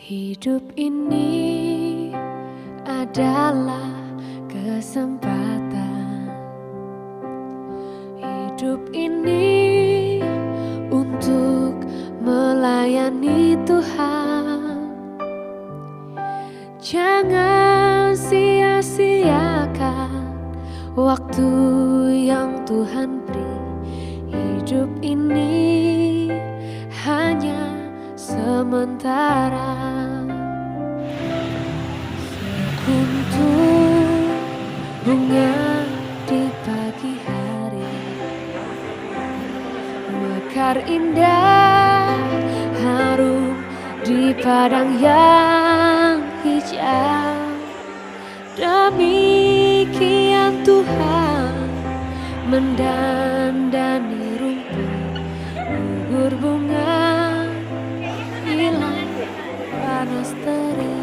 Hidup ini adalah kesempatan. Hidup ini untuk melayani Tuhan. Jangan sia-siakan waktu yang Tuhan beri. Hidup ini hanya sementara. Sekuntum bunga di pagi hari mekar indah, harum di padang yang hijau. Demikian Tuhan mendandani rumput, gugur bunga, hilang panas terik.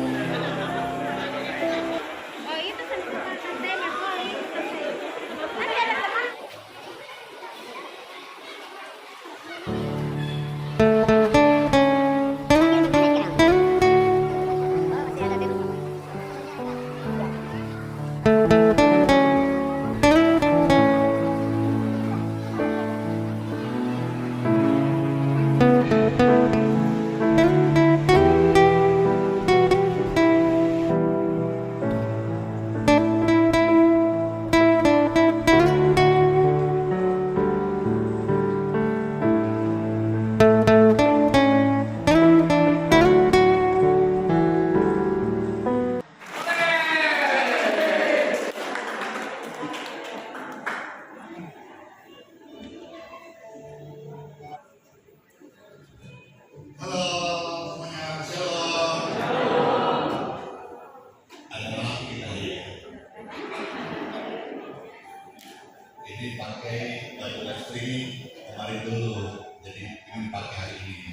Ini pakai baju ekstrim kemarin dulu, jadi ingin pakai hari ini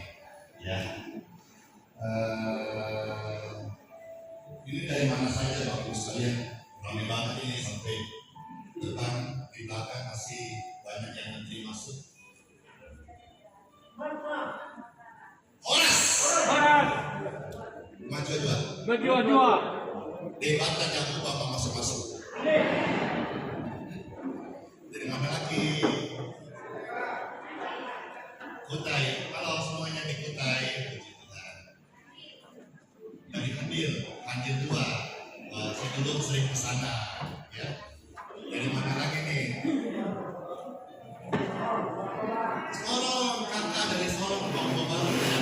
ya. Ini dari mana saja Bapak Ibu sekalian, ramai banget ini sampai depan, di belakang masih banyak yang menteri masuk. Horas maju dua debat jangan lupa Bapak masuk. Dari mana lagi? Kutai, halo semuanya di Kutai, puji Tuhan. Dari Andir 2, saya dulu sering ke sana, ya. Dari mana lagi nih? Sorong, kakak dari Sorong, bawa ya.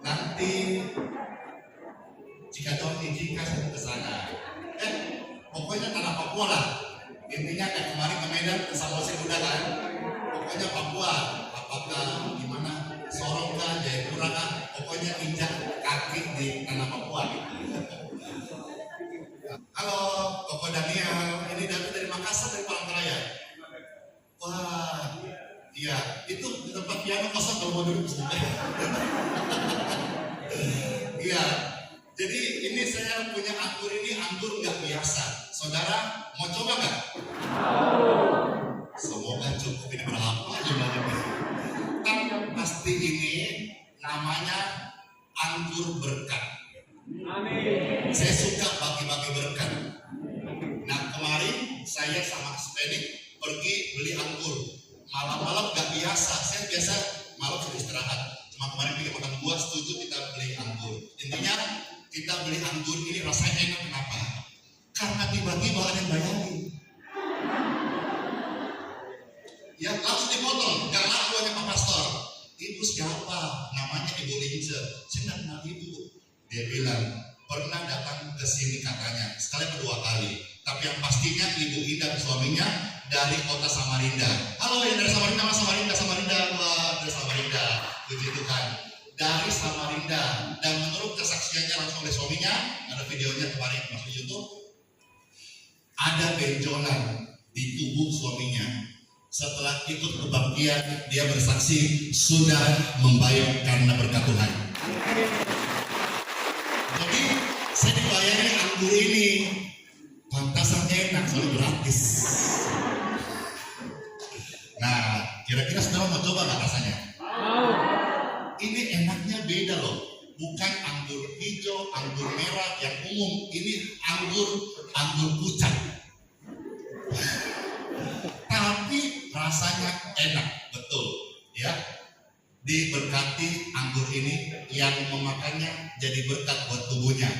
Nanti jika tahun izinkan saya ke sana, pokoknya tanah Papua lah. Intinya kayak kemarin ke Medan ke Samosir udah kan, pokoknya Papua, apakah gimana, Sorong kan, Jayapura kan, pokoknya injak kaki di tanah Papua gitu. Halo, Bapak Daniel, ini datang dari Makassar, dari Palangkaraya. Wah, iya, itu di tempat piano kosong kalau mau duduk sebentar. Iya, jadi ini saya punya anggur ini, anggur nggak biasa. Saudara mau coba nggak? Semoga cukup, ini berapa jumlahnya? Kan pasti ini namanya anggur berkat. Amin. Saya suka bagi-bagi berkat. Nah kemarin saya sama Spedik pergi beli anggur. Malam-malam nggak biasa. Saya biasa malam sudah istirahat. Cuma kemarin pergi makan buah, setuju kita beli anggur. Intinya kita beli anggur ini rasanya enak, kenapa? Karena tiba-tiba ada yang bayarin. Ya langsung dipotong, gak lakuannya Pak Pastor. Ibu siapa? Namanya Ibu Lince. Saya tidak kenal ibu. Dia bilang, pernah datang ke sini katanya, sekali kedua kali. Tapi yang pastinya Ibu Ida suaminya dari kota Samarinda. Halo yang dari Samarinda, Mas Samarinda, wah dari Samarinda. Puji Tuhan. Dari Samarinda. Dan menurut kesaksiannya langsung oleh suaminya, ada videonya kemarin masuk YouTube. Ada benjolan di tubuh suaminya. Setelah ikut kebaktian, dia bersaksi sudah membaik karena berkat Tuhan. Jadi saya dibayari anggur ini, pantasan enak, soalnya gratis. Nah, kira-kira saudara mau coba nggak rasanya? Ini enaknya beda loh. bukan anggur hijau, anggur merah yang umum. Ini anggur pucat. Tapi rasanya enak, betul, ya. Diberkati anggur ini, yang memakannya jadi berkat buat tubuhnya,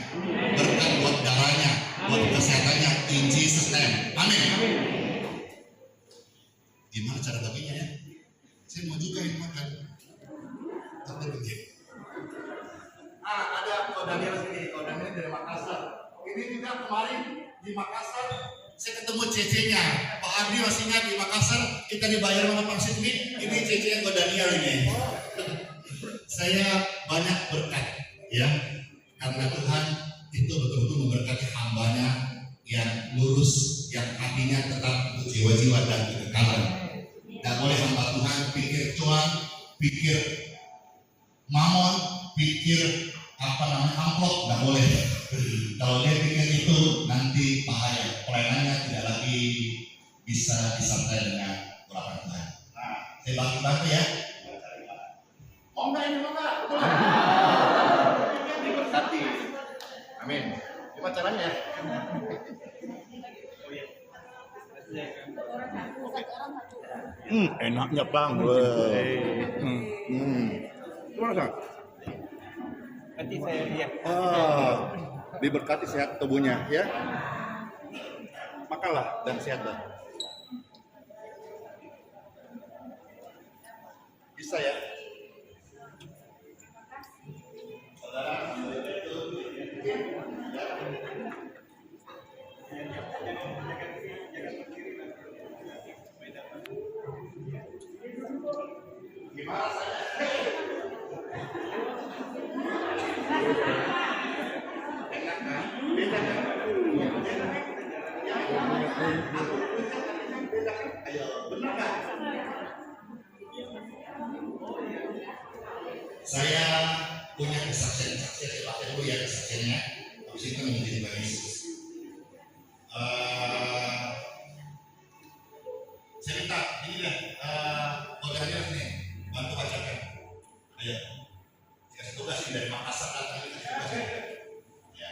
berkat buat darahnya, buat kesehatannya, in Jesus name. Amin. Gimana cara baginya ya? Saya mau juga yang makan. Tapi begini. Ada Ko Daniel sini, Ko Daniel dari Makassar. Ini juga kemarin di Makassar saya ketemu cece-nya. Pak Ardi masih ingat di Makassar kita dibayar sama Pak Sidney. Ini cece-nya Ko Daniel ini. Saya banyak berkat, ya, karena Tuhan itu betul-betul memberkati hambanya yang lurus, yang hatinya tetap untuk jiwa-jiwa dan kekekalan. Tidak boleh hamba Tuhan pikir cuan, pikir mamon, pikir amplop, tidak boleh. Kalau dia pikir itu nanti bahaya, pelayanannya tidak lagi bisa disertai dengan urapan Tuhan. Nah, saya bantu ya. Mau nggak ini, mau nggak? Diberkati. Amin. Gimana caranya? Enaknya Bang. Gimana Kang? Nanti saya lihat. Diberkati sehat tubuhnya ya. Makanlah dan sehatlah. Bisa ya? Gimana saya? Enak kan? Beda kan? Beda kan? Ayo, benar kan? Saya punya kesaksian saya pakai dulu ya kesaksiannya. Habis itu menjadi Tuhan Yesus. Saya minta ini lah, kodenya ini bantu bacakan. Ayo, kasih tugas dari Makassar datang ini kasih tugas. Ya.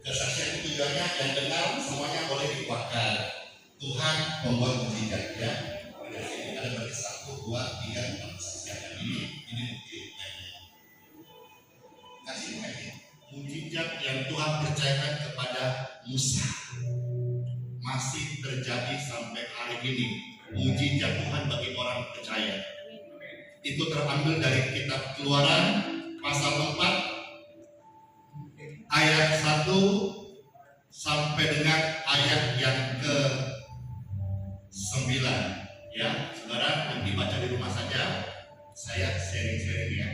Kesaksian itu tujuannya yang dengar semuanya boleh dikuatkan. Tuhan membuat mujizat ya. Di sini ada berarti 1, 2, 3, 4 kesaksian ini bukti lainnya. Kasih lagi mujizat yang Tuhan percayakan kepada Musa masih terjadi sampai hari ini. Mujizat Tuhan bagi orang percaya. Itu terambil dari kitab Keluaran pasal 4 ayat 1 sampai dengan ayat yang ke-9 ya. Saudara nanti baca di rumah saja. Saya sharing-sharing ya.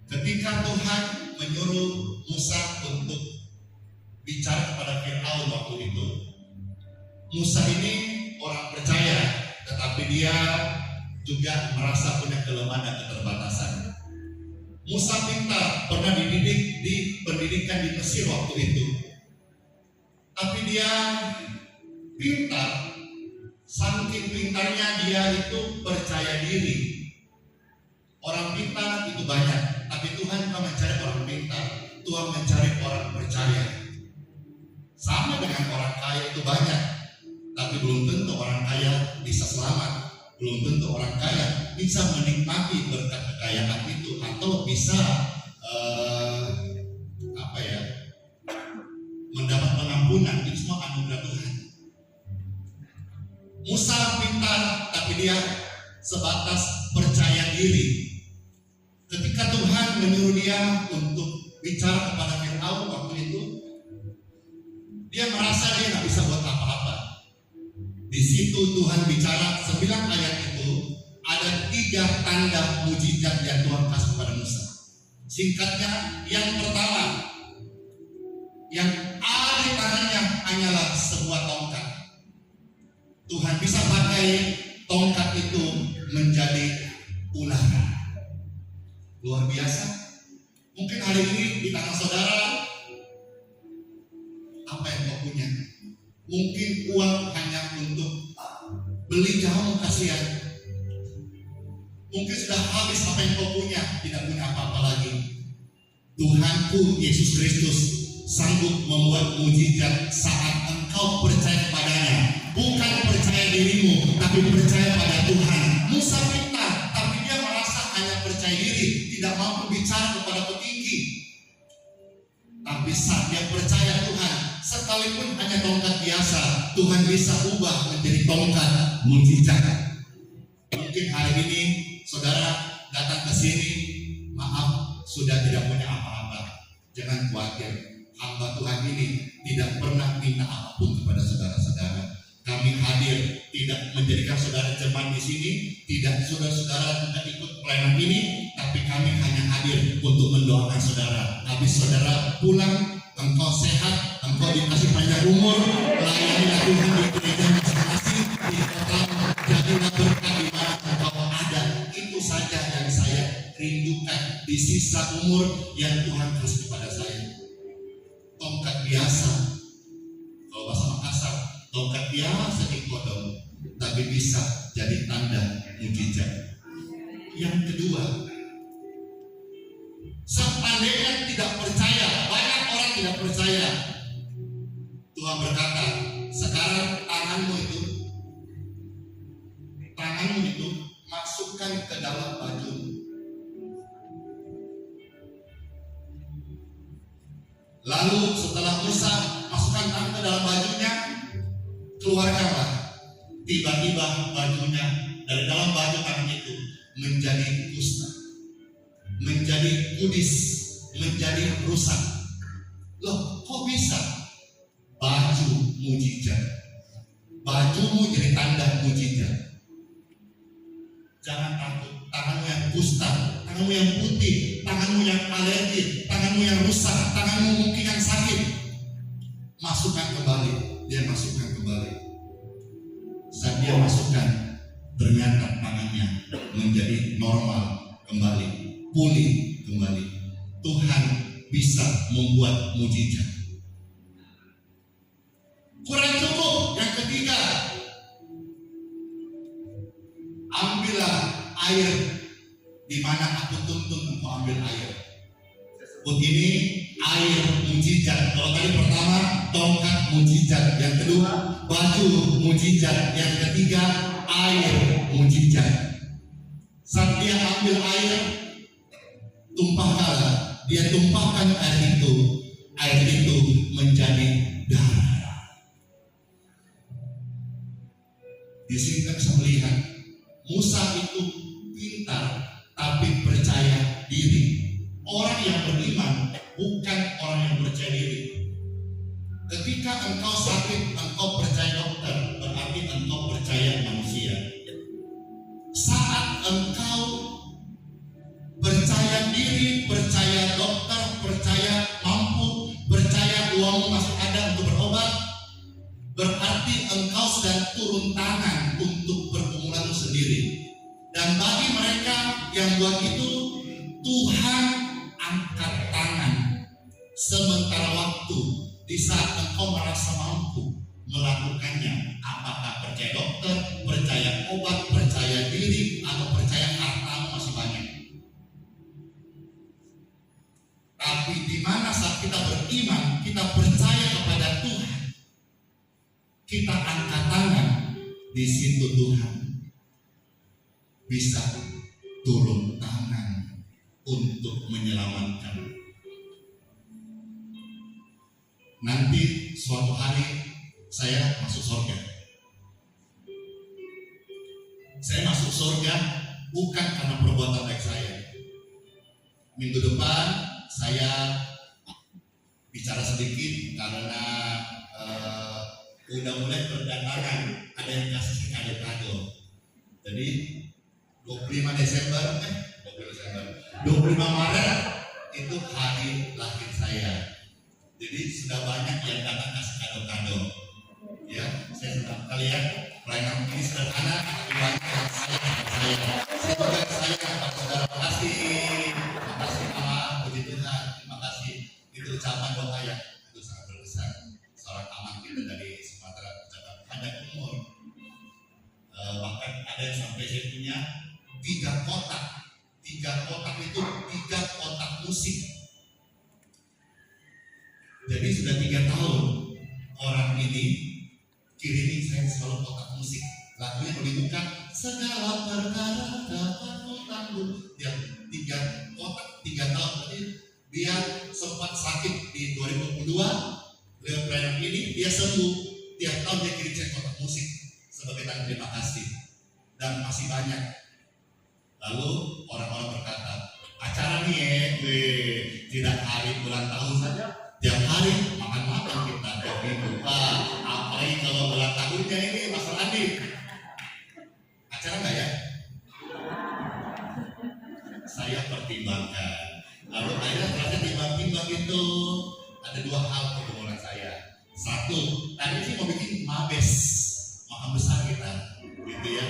Ketika Tuhan menyuruh Musa untuk bicara kepada Firaun waktu itu, Musa ini orang percaya, tetapi dia juga merasa punya kelemahan dan keterbatasan. Musa pintar, pernah dididik di pendidikan di Mesir waktu itu, tapi dia pintar, saking pintarnya dia itu percaya diri. Orang pintar itu banyak, tapi Tuhan bukan mencari orang pintar, Tuhan mencari orang percaya. Sama dengan orang kaya itu banyak, tapi belum tentu orang kaya bisa selamat, belum tentu orang kaya bisa menikmati berkat kekayaan itu atau bisa mendapat pengampunan. Itu semua anugerah Tuhan. Musa pintar, tapi dia sebatas percaya diri. Ketika Tuhan menyuruh dia untuk bicara kepada Firaun waktu itu, dia merasa dia nggak bisa buat apa-apa. Di situ Tuhan bicara 9 ayat itu, ada 3 tanda mujizat yang Tuhan kasih kepada Musa. Singkatnya, yang pertama, yang ada di tangannya hanyalah sebuah tongkat. Tuhan bisa pakai tongkat itu menjadi ular. Luar biasa. Mungkin hari ini di tangan saudara, apa yang kau punya? Mungkin uang hanya untuk beli jamu kasihan, Mungkin sudah habis apa yang kau punya, tidak punya apa-apa lagi. Tuhanku Yesus Kristus sanggup membuat mujizat saat engkau percaya kepadanya. Bukan percaya dirimu, tapi percaya pada Tuhan. Musa minta, tapi dia merasa hanya percaya diri, tidak mampu bicara kepada petinggi. Tapi saat dia percaya Tuhan, sekalipun hanya tongkat biasa, Tuhan bisa ubah menjadi tongkat mujizat. Mungkin hari ini saudara datang ke sini, maaf, sudah tidak punya apa-apa. Jangan khawatir, hamba Tuhan ini tidak pernah minta apapun kepada saudara-saudara. Kami hadir tidak menjadikan saudara jemaat di sini, tidak saudara-saudara tidak ikut pelayanan ini, tapi kami hanya hadir untuk mendoakan saudara. Habis saudara pulang, engkau sehat, engkau dikasih panjang umur, layanilah Tuhan di gereja masing-masing, di kota, jadilah berkat di mana engkau ada. Itu saja yang saya rindukan di sisa umur yang Tuhan kasih kepada saya. Tongkat biasa, kalau bahasa Makassar, tongkat biasa di kodong, tapi bisa jadi tanda mujizat. Yang kedua, seandainya tidak percaya, banyak orang tidak percaya. Tuhan berkata, sekarang tanganmu itu masukkan ke dalam baju. Lalu setelah Musa masukkan tangan ke dalam bajunya, keluarkanlah. Tiba-tiba bajunya dari dalam baju tangan itu menjadi kusta, menjadi kudis, menjadi rusak. Loh, kok bisa? Baju mujizat. Bajumu jadi tanda mujizat. Jangan takut, tanganmu yang kusta, tanganmu yang putih, tanganmu yang alergi, tanganmu yang rusak, tanganmu mungkin yang sakit. Masukkan kembali, dia masukkan kembali. Saat dia masukkan, ternyata tangannya menjadi normal kembali, pulih kembali. Tuhan bisa membuat mujizat. Kurang cukup, yang ketiga, ambillah air di mana aku tuntun engkau ambil air. Begini air mujizat. Kalau tadi pertama tongkat mujizat, yang kedua baju mujizat, yang ketiga air mujizat. Saat dia ambil air, tumpahkanlah. Dia tumpahkan air itu menjadi darah. Di sini kita bisa melihat Musa itu pintar tapi percaya diri. Orang yang beriman bukan orang yang percaya diri. Ketika engkau sakit, engkau percaya dokter, berarti engkau percaya manusia. Saat engkau percaya diri, percaya dokter, percaya mampu, percaya uangmu masih ada untuk berobat, berarti engkau sedang turun tangan untuk pergumulanmu sendiri. Dan bagi mereka yang buat itu, Tuhan angkat tangan sementara waktu di saat engkau merasa mampu melakukannya. Apakah percaya dokter, percaya obat, percaya diri, atau percaya hartamu masih banyak. Tapi di mana saat kita beriman, kita percaya kepada Tuhan, kita angkat tangan, di situ Tuhan bisa turun tangan untuk menyelamatkan. Nanti suatu hari saya masuk surga. Saya masuk surga bukan karena perbuatan baik saya. Minggu depan saya bicara sedikit karena udah mulai berdatangan, ada yang kasih kado-kado. Jadi 25 Maret itu hari lahir saya. Jadi sudah banyak yang datang kasih kado-kado. Ya, saya senang kalian. Pelayanan ini sederhana, tapi banyak yang sayang saya. Saya kepada saudara, terima kasih Allah, puji Tuhan, terima kasih. Itu ucapan doa yang itu sangat berbesar. Seorang aman kita dari Sumatera, ucapan panjang umur. Bahkan ada yang sampai saya punya 3 kotak. 3 kotak itu 3 kotak musik. Jadi sudah 3 tahun orang ini kirimin saya selalu kotak musik. Lagunya menyebutkan segala perkara dapat kutanggung. Yang 3 kotak 3 tahun. Berarti dia sempat sakit di 2022. Lewat pelayanan ini dia sembuh. Tiap tahun dia kirim saya kotak musik sebagai tanda terima kasih. Dan masih banyak. Lalu orang-orang berkata, acara nih tidak hari bulan tahun saja, tiap hari makan-makan kita kopi lupa. Apalagi kalau bulan tahunnya ini Mas Andi. Acara nggak ya? Saya pertimbangkan. Lalu akhirnya ternyata timbang-timbang itu ada 2 hal pergumulan saya. 1, tadi sih mau bikin mabes, makan besar kita, gitu ya.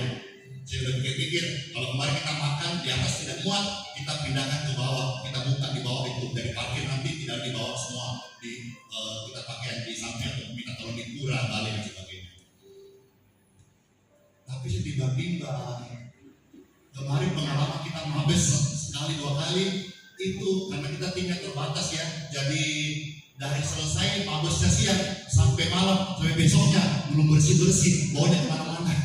Saya udah pikir-pikir, kalau kemarin kita makan di atas tidak muat, kita pindahkan ke bawah, kita buka di bawah itu dari parkir nanti tidak dibawa semua, kita pakaian di samping atau minta tolong di pura, balik dan sebagainya. Tapi saya tiba-tiba kemarin pengalaman kita mabes sekali 2 kali itu karena kita tinggal terbatas ya, jadi dari selesai mabesnya siang sampai malam sampai besoknya belum bersih-bersih, baunya kemana-mana.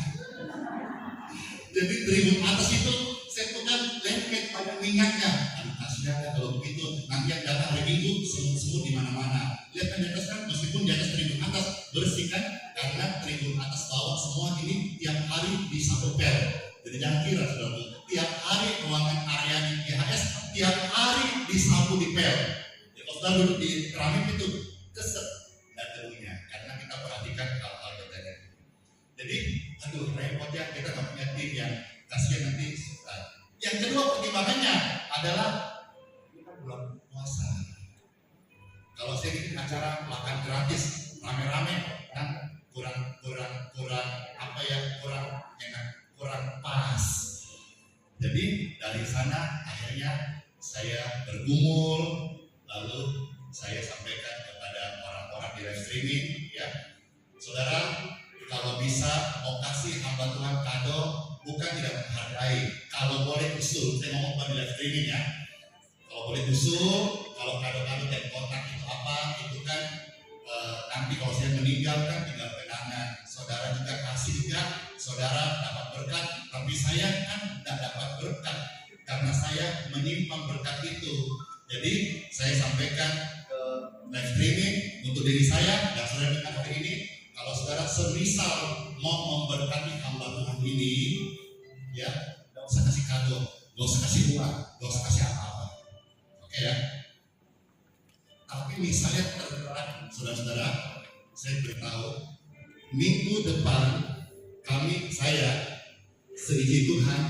Jadi tribun atas itu saya pegang lengket pada minyaknya. Aduh kasihan ya kalau begitu, nanti yang datang hari Minggu semut-semut di mana-mana. Lihat kan di atas kan, meskipun di atas tribun atas bersihkan, karena tribun atas bawah semua ini tiap hari disapu pel. Jadi jangan kira saudara, tiap hari ruangan area di IHS tiap hari disapu di pel. Ya, kalau saudara duduk di keramik itu keset dan debunya, karena kita perhatikan hal-hal tertentu. Jadi, aduh repotnya kita nggak punya tim yang kasihan nanti. Yang kedua pertimbangannya adalah kita bulan puasa. Kalau saya bikin acara makan gratis rame-rame kan kurang apa ya, kurang enak, kurang pas. Jadi dari sana akhirnya saya bergumul, lalu saya sampaikan kepada orang-orang di live streaming, ya saudara, kalau bisa mau kasih hamba Tuhan kado, bukan tidak menghargai. Kalau boleh usul, saya ngomong di live streaming ya. Kalau boleh usul, kalau kado-kado dan kotak itu apa, itu kan nanti kalau saya meninggal kan tinggal kenangan. Saudara juga kasih juga, saudara dapat berkat, tapi saya kan tidak dapat berkat karena saya menyimpang berkat itu. Jadi saya sampaikan ke live streaming untuk diri saya dan saudara dengar hari ini. Kalau saudara semisal mau memberkati hamba Tuhan ini, ya, gak usah kasih kado, gak usah kasih uang, gak usah kasih apa-apa, oke ya. Tapi misalnya terberat, saudara-saudara, saya beritahu, minggu depan saya seizin Tuhan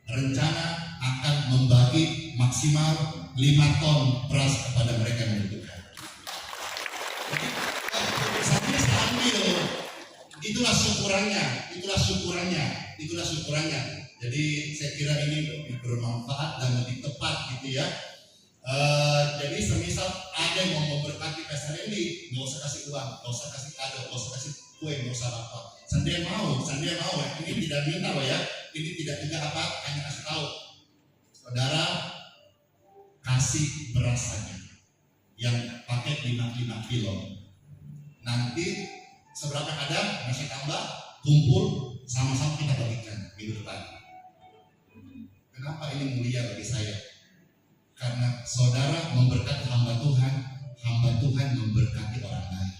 rencana akan membagi maksimal 5 ton beras kepada mereka yang membutuhkan. Itulah syukurannya. Jadi saya kira ini lebih bermanfaat dan lebih tepat gitu ya. Jadi semisal ada yang mau memberkati pesta ini, nggak usah kasih uang, nggak usah kasih kado, nggak usah kasih kue, nggak usah apa. Sandia mau ya. Ini tidak minta loh ya. Ini tidak juga apa, hanya kasih tahu. Saudara kasih beras saja yang pakai 5 kilo. Nanti seberapa ada masih tambah, kumpul sama-sama kita bagikan minggu depan. Kenapa ini mulia bagi saya? Karena saudara memberkati hamba Tuhan memberkati orang lain.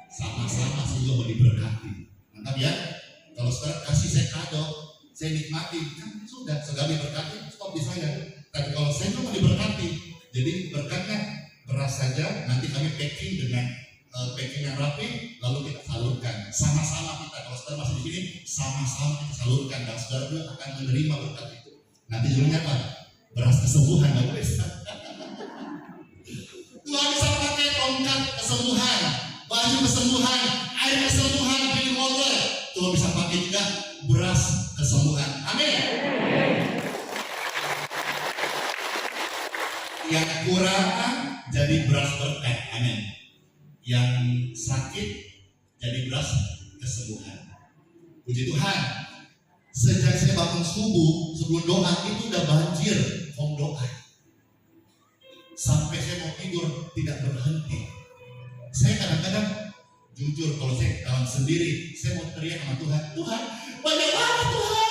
Sama-sama juga mau diberkati. Mantap ya? Kalau saudara kasih saya kado, saya nikmati, kan sudah saudara diberkati, stop di saya. Tapi kalau saya mau diberkati, jadi berkatnya beras saja, nanti kami packing dengan packing yang rapi, lalu kita salurkan. Sama-sama kita, kalau saudara masih di sini, sama-sama kita salurkan dan saudara juga akan menerima berkat itu. Nanti judulnya apa? Beras kesembuhan, nggak boleh. Tuhan bisa pakai tongkat kesembuhan, baju kesembuhan, air kesembuhan, pilih water. Tuhan bisa pakai juga beras kesembuhan. Amin. Yang kurang jadi beras berkat. Amin. Yang sakit jadi beras kesembuhan. Puji Tuhan. Sejak saya bangun subuh sebelum doa itu udah banjir form doa. Sampai saya mau tidur tidak berhenti. Saya kadang-kadang jujur kalau saya dalam sendiri, saya mau teriak sama Tuhan, Tuhan, banyak banget Tuhan.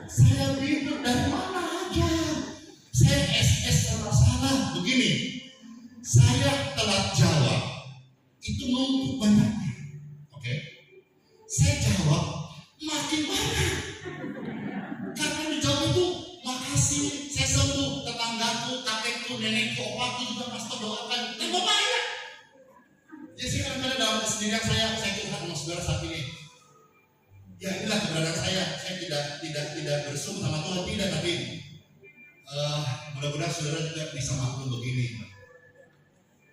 Saya bingung dari mana aja. Saya SS salah begini. Saya telat jawab, itu numpuk banyaknya. Oke? Saya jawab makin banyak. Karena dijawab itu makasih, saya sembuh, tetanggaku, kakekku, nenekku, opaku juga pastor doakan, terima banyak. Jadi saya kadang-kadang dalam kesendirian saya curhat sama saudara saat ini. Ya inilah keberadaan saya tidak bersungguh sama Tuhan, tidak, tapi mudah-mudahan saudara juga bisa maklum begini.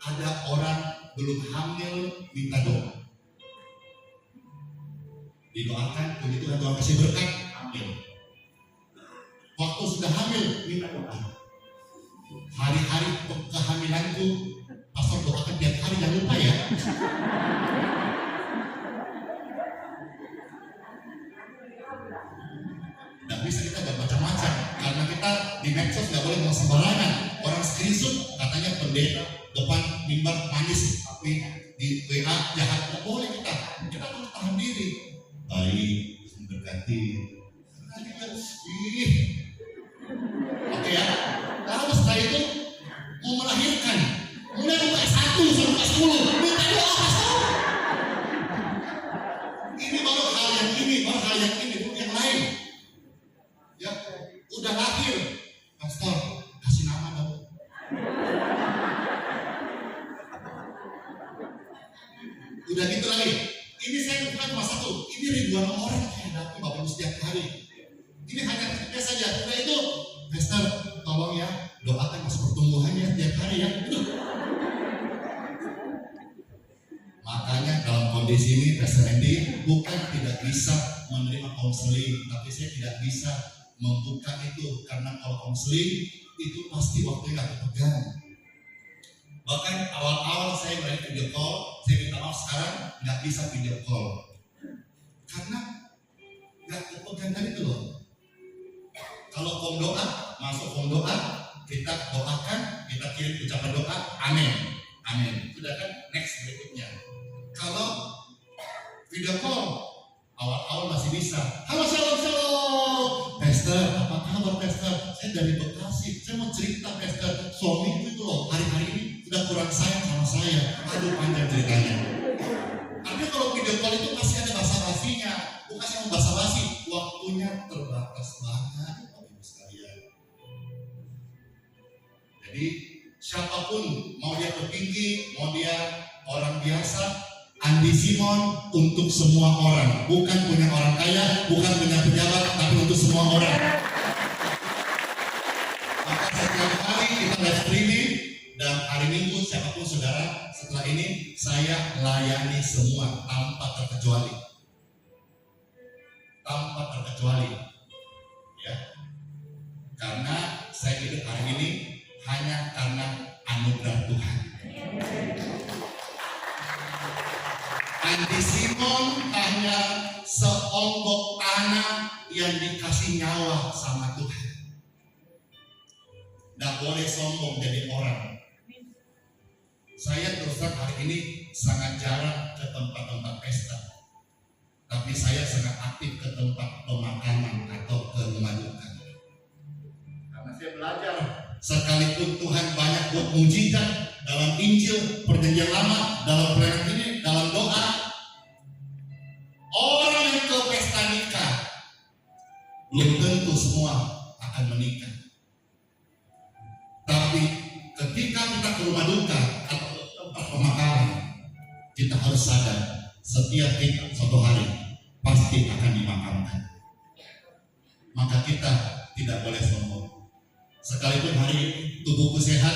Ada orang belum hamil minta doa. Didoakan, puji Tuhan, Tuhan kasih berkat, hamil. Waktu sudah hamil, minta doa. Hari-hari kehamilanku, pastor doakan tiap hari, jangan lupa ya. Tidak bisa kita bermacam-macam, karena kita di medsos nggak boleh ngomong sembarangan. Orang screenshot katanya pendeta depan mimbar manis, tapi di WA jahat, nggak boleh kita. Kita harus tahan diri. Baik, berganti. Oke ya. Lalu setelah itu mau melahirkan, mulai rumah S1 sampai S10, minta doa pastor. Ini baru hal yang ini, bukan yang lain. Ya, udah lahir, pastor kasih nama dong. Udah gitu lagi. Ini saya bukan cuma satu, ini ribuan orang yang hadapi Bapak Ibu setiap hari. Ini hanya kita saja. Udah itu, pastor tolong ya doakan mas pertumbuhannya tiap hari ya. Makanya dalam kondisi ini pastor Andy bukan tidak bisa menerima konseling, tapi saya tidak bisa membuka itu karena kalau konseling itu pasti waktunya nggak kepegang. Bahkan awal-awal saya mulai video call, saya minta maaf sekarang nggak bisa video call karena nggak kepegang tadi itu loh. Kalau form doa, masuk form doa, kita doakan, kita kirim ucapan doa, amin, amin. Sudah kan, next berikutnya. Kalau video call, awal-awal masih bisa. Halo shalom shalom, pastor, apa kabar pastor? Saya dari Bekasi, saya mau cerita pastor, suami itu loh hari-hari ini sudah kurang sayang sama saya. Aduh panjang ceritanya. Artinya kalau video call itu pasti ada basa-basinya, bukan yang basa-basi, waktunya terbatas banget. Jadi siapapun, mau dia petinggi, mau dia orang biasa, Andi Simon untuk semua orang, bukan punya orang kaya, bukan punya pejabat, tapi untuk semua orang. Maka setiap hari kita live streaming dan hari Minggu siapapun saudara, setelah ini saya layani semua tanpa terkecuali, ya. Karena saya hidup hari ini hanya karena anugerah Tuhan. Andi Simon hanya seonggok tanah yang dikasih nyawa sama Tuhan. Tidak boleh sombong jadi orang. Saya terus terang hari ini sangat jarang ke tempat-tempat pesta, tapi saya sangat aktif ke tempat pemakaman atau ke rumah duka. Karena saya belajar, sekalipun Tuhan banyak buat mujizat dalam Injil, Perjanjian Lama, dalam pelayanan ini, dalam doa, orang yang ke pesta nikah belum tentu semua akan menikah. Tapi ketika kita ke rumah duka atau ke tempat pemakaman, kita harus sadar setiap kita suatu hari pasti akan dimakamkan. Maka kita tidak boleh sombong. Sekalipun hari tubuhku sehat,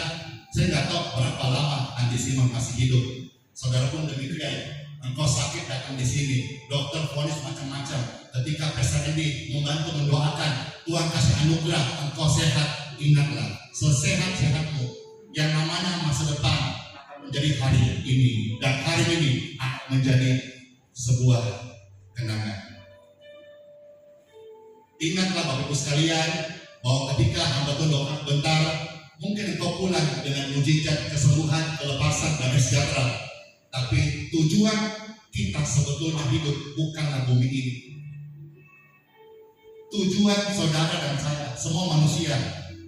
saya nggak tahu berapa lama Andi Simon masih hidup. Saudara pun demikian. Engkau sakit datang di sini, dokter vonis macam-macam. Ketika Pastor Andi membantu mendoakan, Tuhan kasih anugerah, engkau sehat. Ingatlah, sesehat-sehatmu, yang namanya masa depan akan menjadi hari ini, dan hari ini akan menjadi sebuah kenangan. Ingatlah Bapak Ibu sekalian bahwa ketika hamba Tuhan doa bentar, mungkin engkau pulang dengan mujizat kesembuhan, kelepasan, damai sejahtera. Tapi tujuan kita sebetulnya hidup bukanlah bumi ini. Tujuan saudara dan saya, semua manusia,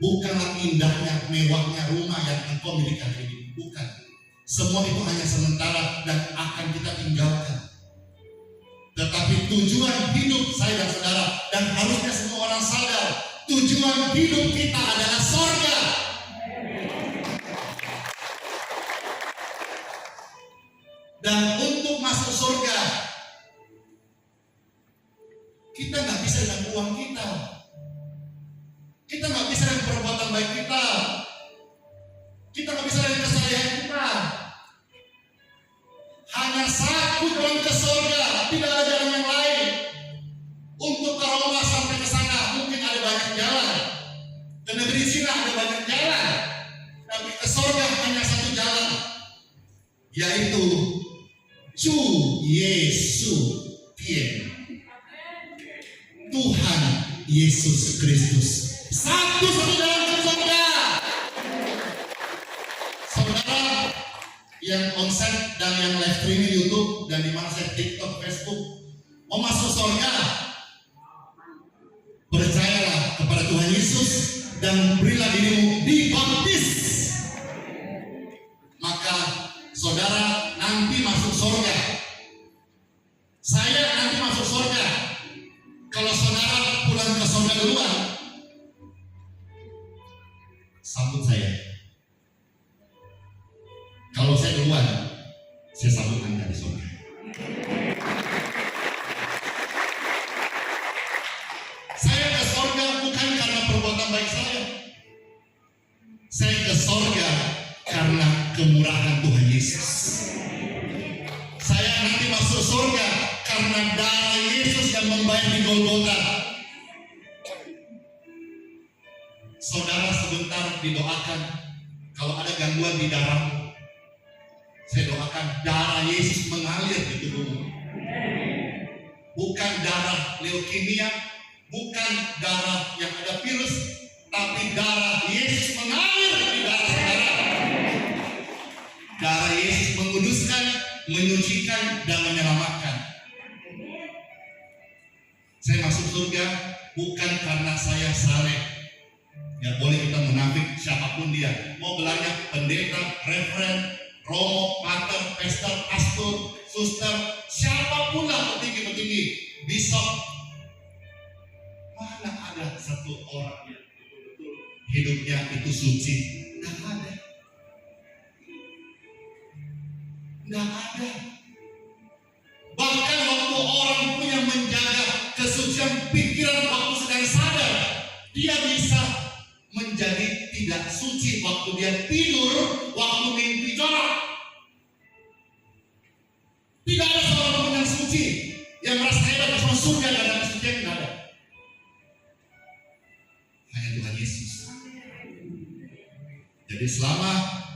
bukanlah indahnya, mewahnya rumah yang engkau miliki hari ini. Bukan. Semua itu hanya sementara dan akan kita tinggalkan. Tetapi tujuan hidup saya dan saudara, dan harusnya semua orang sadar, tujuan hidup kita adalah sorga. Dan untuk masuk surga, kita nggak bisa dengan uang kita. Kita nggak bisa dengan perbuatan baik kita. Kita nggak bisa dengan kesalahan kita. Hanya satu jalan ke surga, tidak ada jalan yang lain. Untuk ke Roma sampai ke sana mungkin ada banyak jalan. Dan negeri Cina ada banyak jalan. Tapi ke surga hanya satu jalan, yaitu Chu Yesus Tien, Tuhan Yesus Kristus. Satu-satu jalan ke surga. Saudara yang onset dan yang live streaming YouTube dan di mana saya TikTok, Facebook, mau masuk surga, percayalah kepada Tuhan Yesus dan berilah dirimu dibaptis. Maka saudara nanti masuk surga. Saya nanti masuk surga. Kalau saudara pulang ke surga duluan, sambut saya. Kalau saya duluan, saya sambut Anda di surga. Saya ke surga bukan karena perbuatan baik saya. Saya ke surga karena kemurahan Tuhan Yesus. Saya nanti masuk surga karena darah Yesus yang membayar di Golgota. Saudara sebentar didoakan kalau ada gangguan di darahmu. Saya doakan darah Yesus mengalir di tubuhmu. Bukan darah leukemia, bukan darah yang ada virus, tapi darah Yesus mengalir di darah saudara. Darah Yesus menguduskan, menyucikan, dan menyelamatkan. Saya masuk surga bukan karena saya saleh. Ya boleh kita munafik siapapun dia. Mau belanja pendeta, referen, romo, pater, pester, pastor, suster, siapapun lah petinggi-petinggi, bishop. Mana ada satu orang yang betul-betul hidupnya itu suci? Tidak ada. Tidak ada. Bahkan waktu orang punya menjaga kesucian pikiran waktu sedang sadar, dia bisa menjadi tidak suci waktu dia tidur, waktu mimpi jorok. Tidak ada seorang pun yang suci yang merasa hebat masuk surga dan dalam kesucian, tidak ada. Hanya Tuhan Yesus. Jadi selama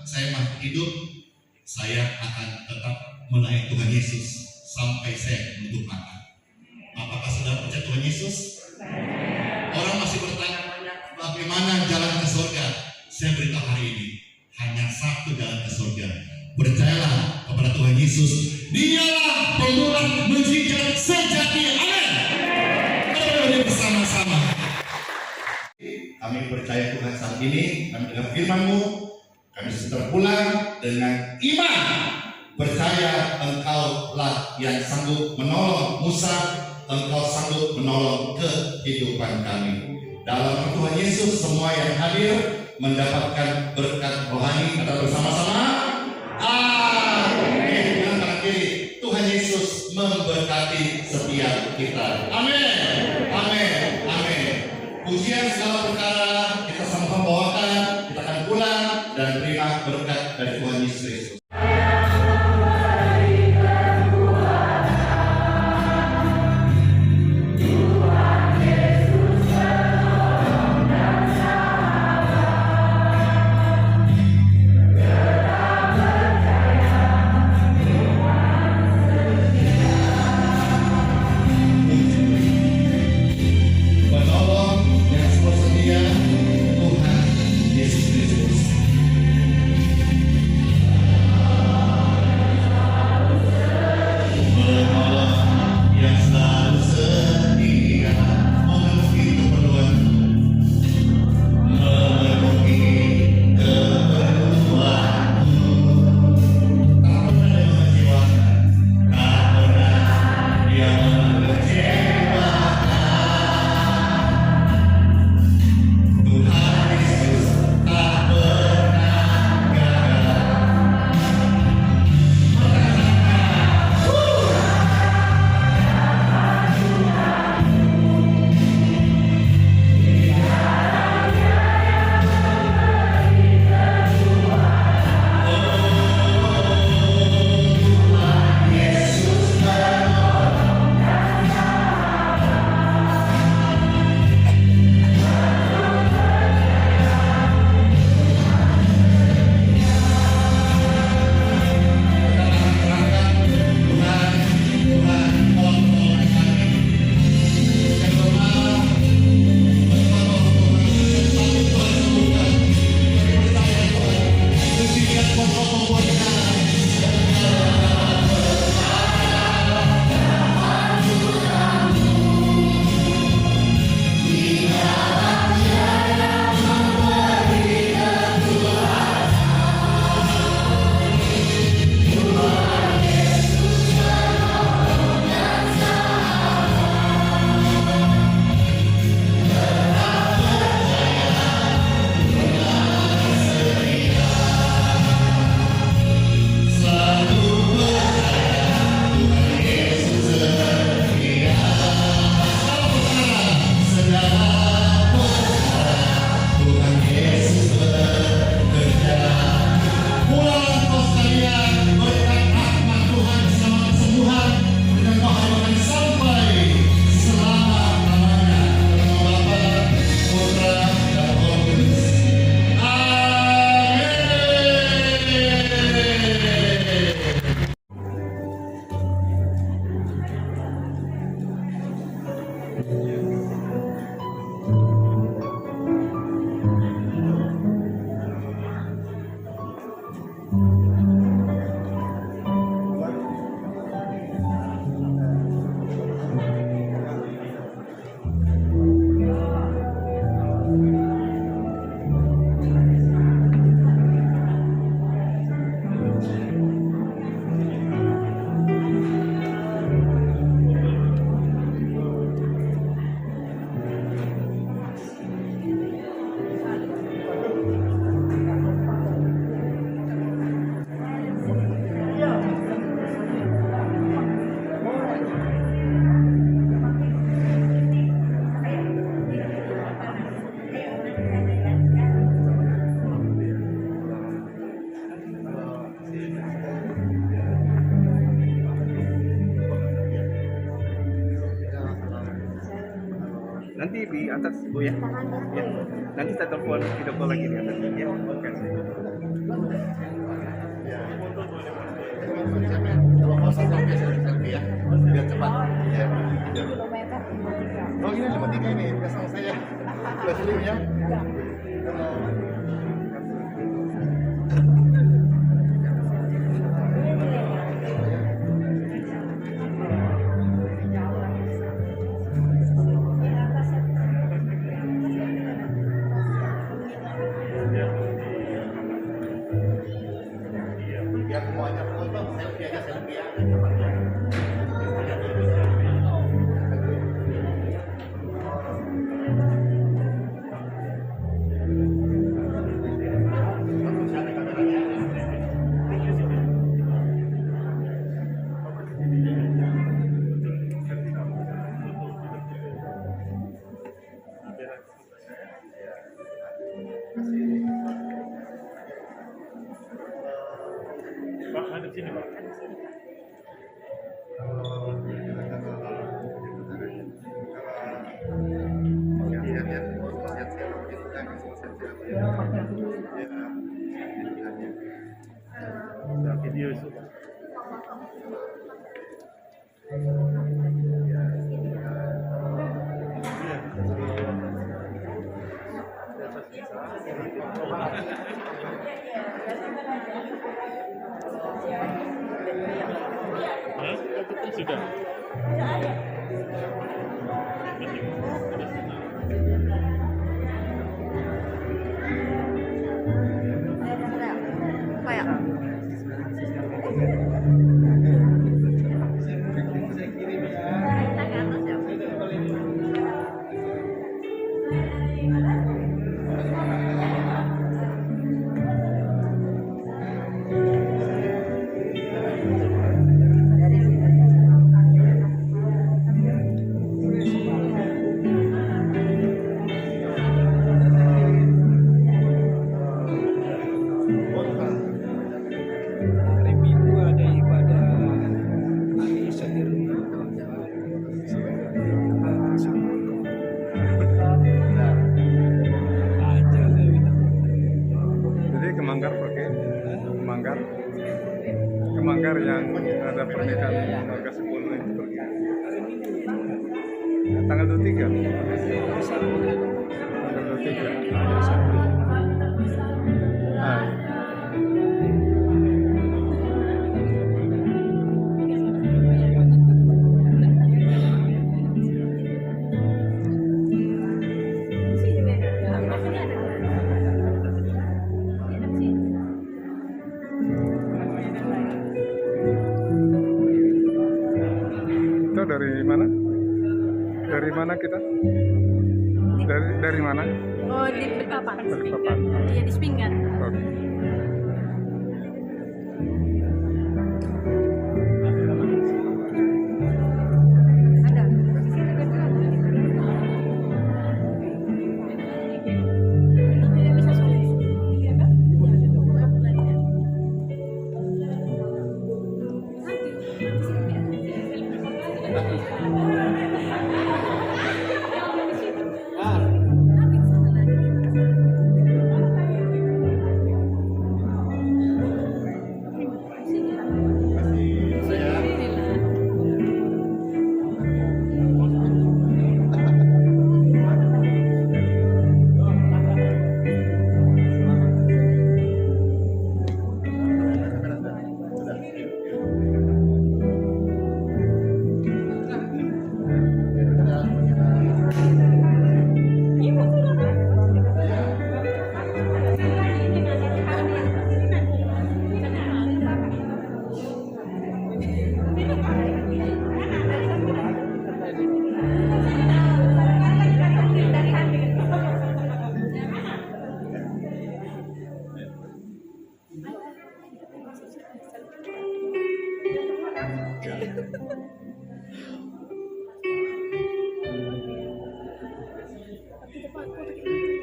saya masih hidup, saya akan tetap melayani Tuhan Yesus sampai saya menutup mata. Apakah saudara percaya Tuhan Yesus? Orang masih bertanya-tanya bagaimana jalan ke surga. Saya beritahu hari ini, hanya satu jalan ke surga. Percayalah kepada Tuhan Yesus. Dialah pembuat mujizat sejati. Amin. Mari bersama-sama. Kami percaya Tuhan saat ini, kami dengar firman-Mu, kami sudah pulang dengan iman. Percaya Engkau-lah yang sanggup menolong Musa, Engkau sanggup menolong kehidupan kami. Dalam Tuhan Yesus, semua yang hadir mendapatkan berkat rohani. Kata bersama-sama, amin. Dengan tangan kiri, Tuhan Yesus memberkati setiap kita. Amin, amin, amin. Pujian segala perkara kita sama-sama bawakan. Kita akan pulang dan terima berkat dari Tuhan Yesus Kristus. Nanti di atas Bu ya. Ya. Nanti saya telepon video call lagi di atas ya. Oke. Kalau mau selfie selfie ya, biar cepat. Ya. Oh ini 53 ini, bersama saya. Sudah slim ya. Biar semuanya foto, selfie aja selfie ya, cepat ya. Langsung cari kameranya. Pak, ada di sini, Pak. Ada video itu. Hah? Sudah. Hari Minggu ada ibadah hari sahir aja saya bilang. Jadi ke Manggar pakai Manggar yang ada pernikahan warga Sepuluh yang pergi. Tanggal 23. Tanggal 23. Ah. Itu dari mana? Dari mana kita? Dari mana? Oh, di Balikpapan. Balikpapan. Iya, di Spingan. Oke. Ada. Tidak bisa sulit. Iya kan?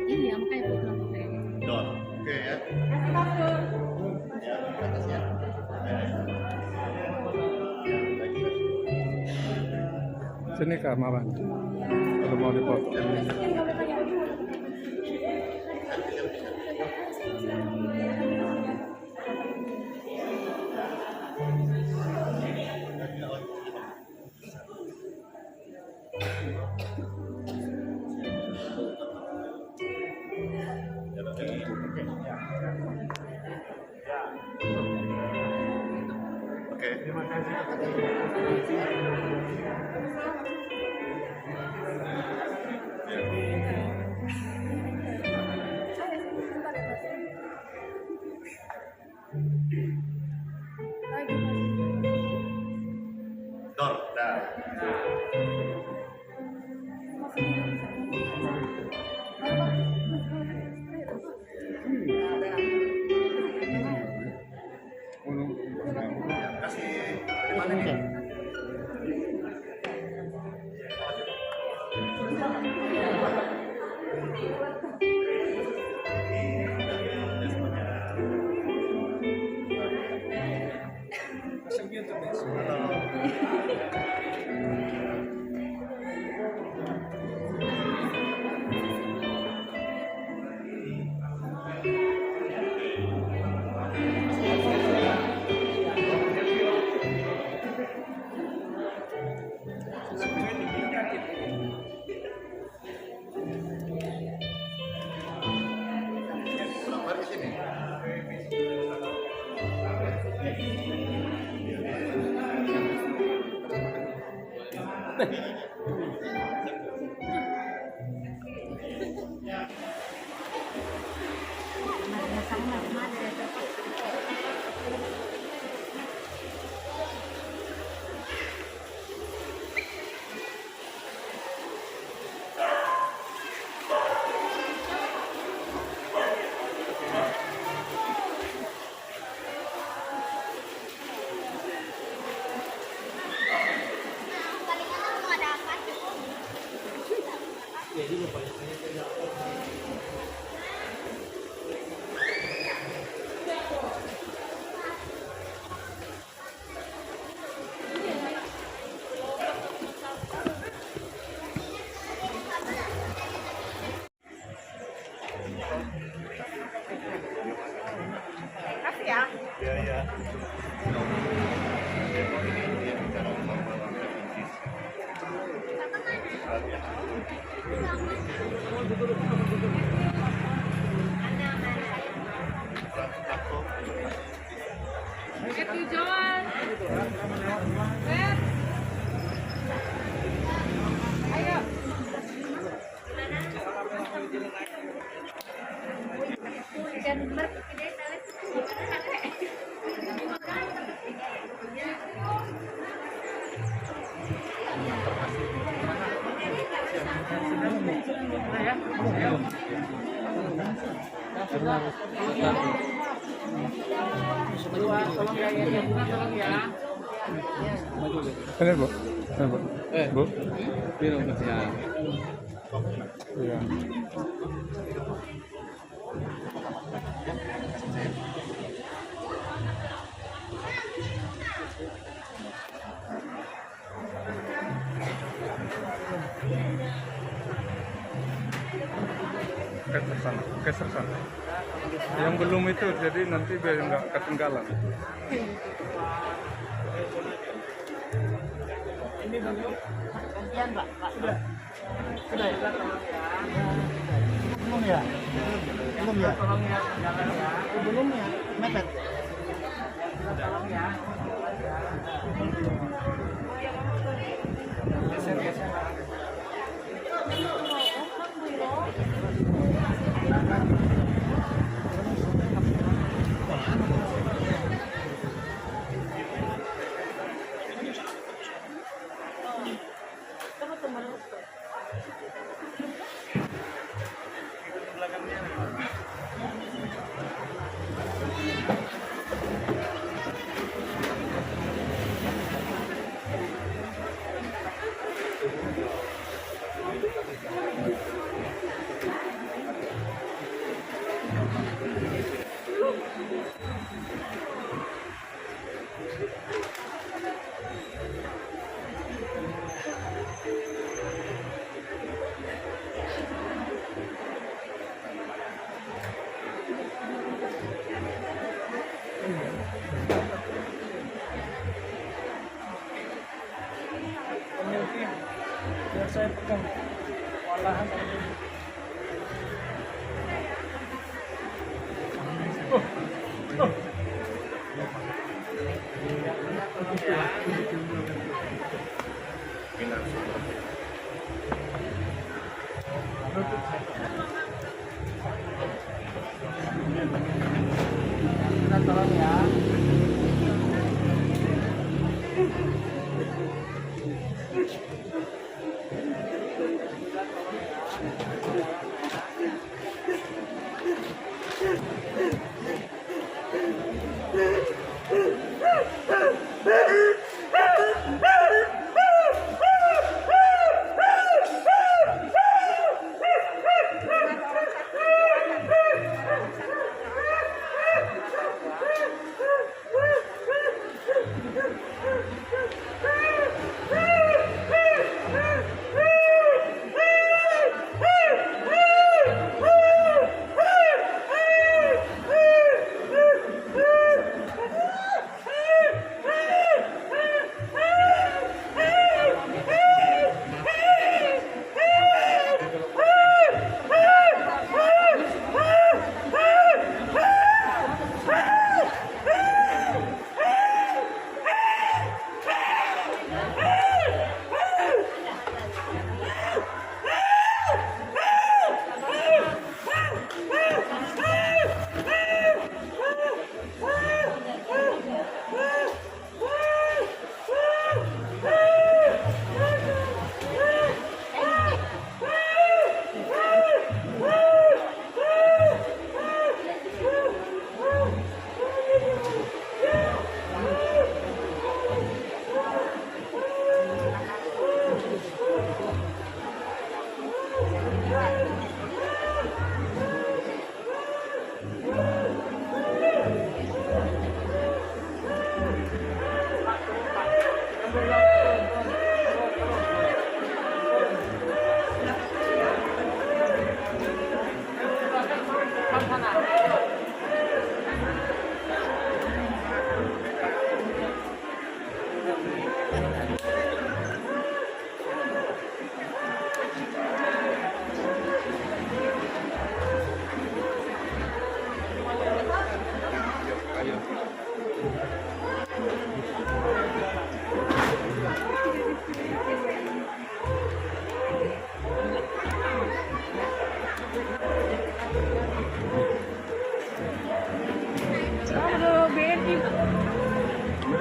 Iya, makanya program kayak Dor. Oke ya. Ya, ke atas ya. Sini Kak Mawan. belum mau dipotong. Oke. Terima kasih. Dor, dah. Kasih di mana nih? Mari sini. Ya. Iya, iya. John. Ayo. Ini Bu. Ini Bu. Bu. Minum ya. Iya. Geser sana. Yang belum itu, jadi nanti biar nggak ketinggalan. Ini dulu. Gantian, Pak. Sudah. Sudah ya? Belum ya? Belum ya? Tolong ya, jangan ya. Belum ya? Mepet. Tolong ya. Geser-geser. biar saya pegang olahan. Tolong ya.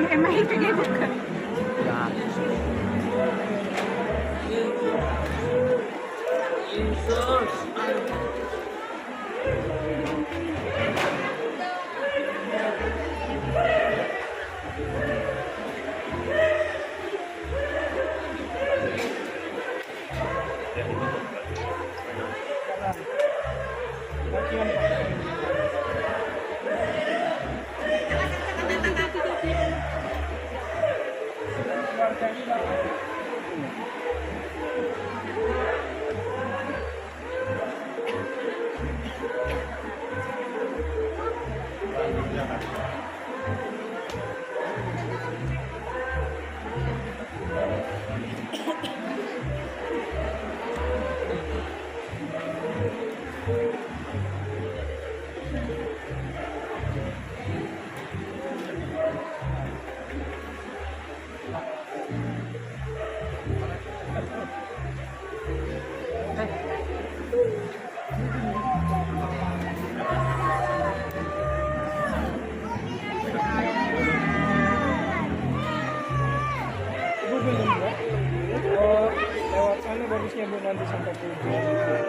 Emang itu dia bukan? Lewat sana bagusnya Bu, nanti sampai tujuan.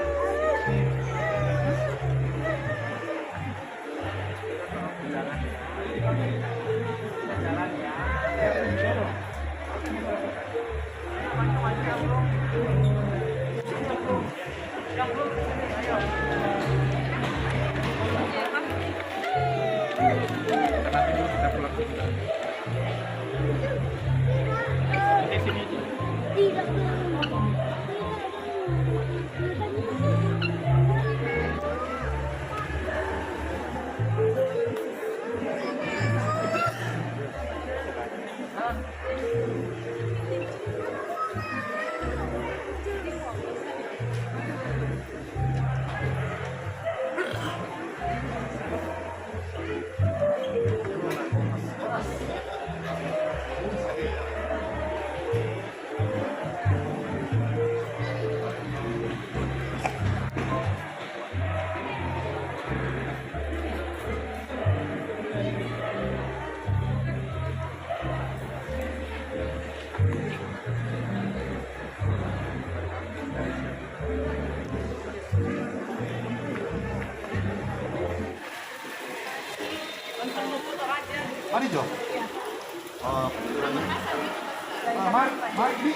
Mari Jo. Oh, kebetulan. Mari Bi.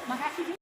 Makasih.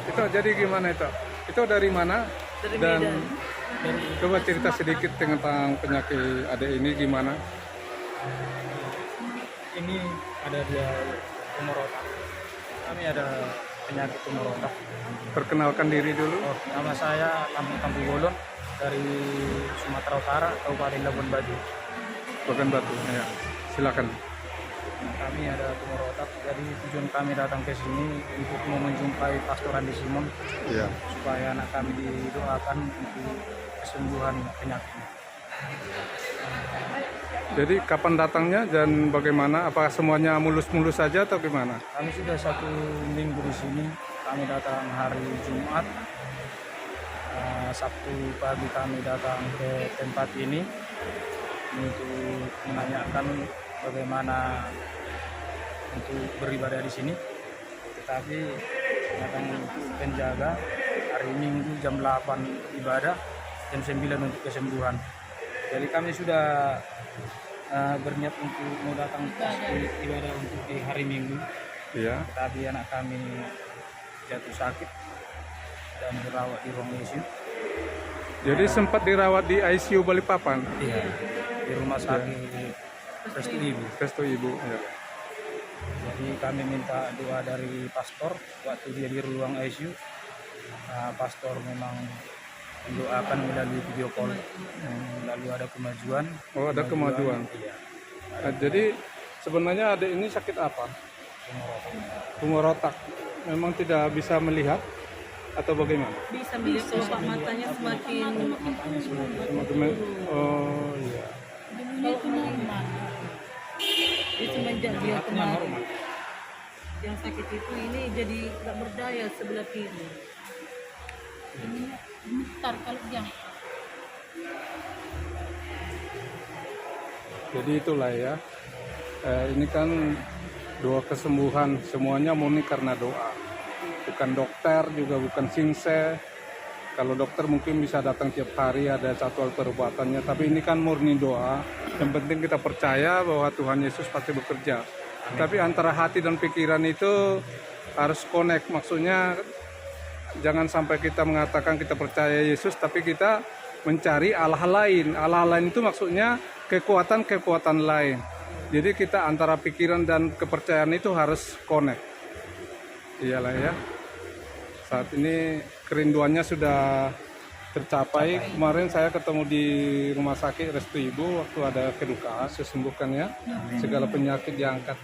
Itu jadi gimana itu? Itu dari mana? Dan coba cerita sedikit tentang penyakit adik ini gimana? Ini ada dia tumor otak. Kami ada penyakit tumor otak. Perkenalkan diri dulu. Oh, nama saya Lampung Tampu Golon dari Sumatera Utara, Kabupaten Labuan Batu. Bukan Batu, ya. Silakan. Kami ada tumor otak, jadi tujuan kami datang ke sini untuk mau menjumpai Pastor Andi Simon, Ya. supaya anak kami didoakan untuk kesembuhan penyakitnya. Jadi kapan datangnya dan bagaimana? Apakah semuanya mulus-mulus saja atau gimana? Kami sudah 1 minggu di sini. Kami datang hari Jumat, Sabtu pagi kami datang ke tempat ini untuk menanyakan bagaimana untuk beribadah di sini. Tetapi datang untuk penjaga hari Minggu jam 8 ibadah, jam 9 untuk kesembuhan. Jadi kami sudah berniat untuk mau datang ke ibadah untuk di hari Minggu. Iya. Tetapi anak kami jatuh sakit dan dirawat di ruang ICU. Jadi sempat dirawat di ICU Balikpapan. Iya, di rumah sakit Restu Ibu. Restu Ibu. Ya. Jadi kami minta doa dari pastor waktu dia di ruang ICU. Pastor memang mendoakan melalui video call. Lalu ada kemajuan. Oh, ada kemajuan. Iya. Nah, jadi sebenarnya adik ini sakit apa? Tumor otak. Memang tidak bisa melihat atau bagaimana? Bisa melihat kelopak matanya semakin Oh iya. dulunya itu normal. Jadi semenjak dia kemarin yang sakit itu ini jadi nggak berdaya sebelah kiri. Ini bentar kalau jam. Jadi itulah ya. Ini kan doa kesembuhan, semuanya murni karena doa. Bukan dokter, juga bukan sinse. Kalau dokter mungkin bisa datang tiap hari, ada jadwal perobatannya. Tapi ini kan murni doa. Yang penting kita percaya bahwa Tuhan Yesus pasti bekerja. Tapi antara hati dan pikiran itu harus connect. Maksudnya jangan sampai kita mengatakan kita percaya Yesus, tapi kita mencari Allah lain. Allah lain itu maksudnya kekuatan-kekuatan lain. Jadi kita antara pikiran dan kepercayaan itu harus connect. Iyalah ya. Saat ini kerinduannya sudah tercapai. Kemarin saya ketemu di rumah sakit Restu Ibu waktu ada kedukaan, sesembuhkan ya. Segala penyakit diangkat.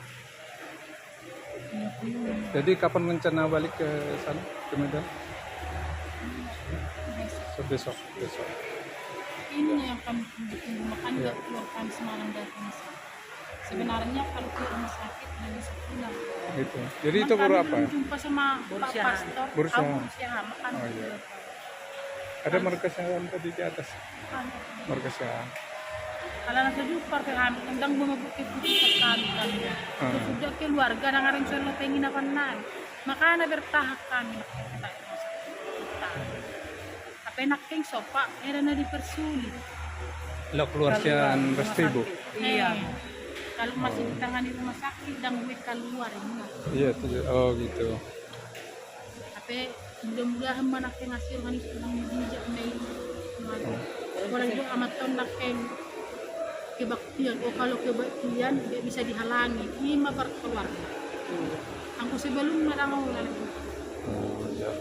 Jadi kapan rencana balik ke sana, ke Medan? Besok. Ini yang kami tunggu, makanya keluar kami semalam dari rumah sakit. Sebenarnya kalau ke rumah sakit dia bisa pulang. Gitu. Jadi itu baru apa? Jumpa sama Pak Pastor. Berusaha. Makan. Oh iya. Ada markasnya tadi di atas. Markasnya. Kalau nak jumpa ke kami, tentang membuat keputusan kami. Sudah keluarga dengan rencana pengen apa nan. Makanya bertahap kami. Apa enak keng sopa, era na dipersulit. Lo keluargaan Restu Ibu. Iya. Kalau masih ditangani rumah sakit dan gue keluar ini. Iya, oh gitu. Tapi mudah-mudahan mana ke ngasih manis yang bijak main. Kalau itu amat tahun nak kebaktian. Kalau kebaktian dia bisa dihalangi. Ini mah berkeluarga. Aku sebelum merangau lagi. Oh iya.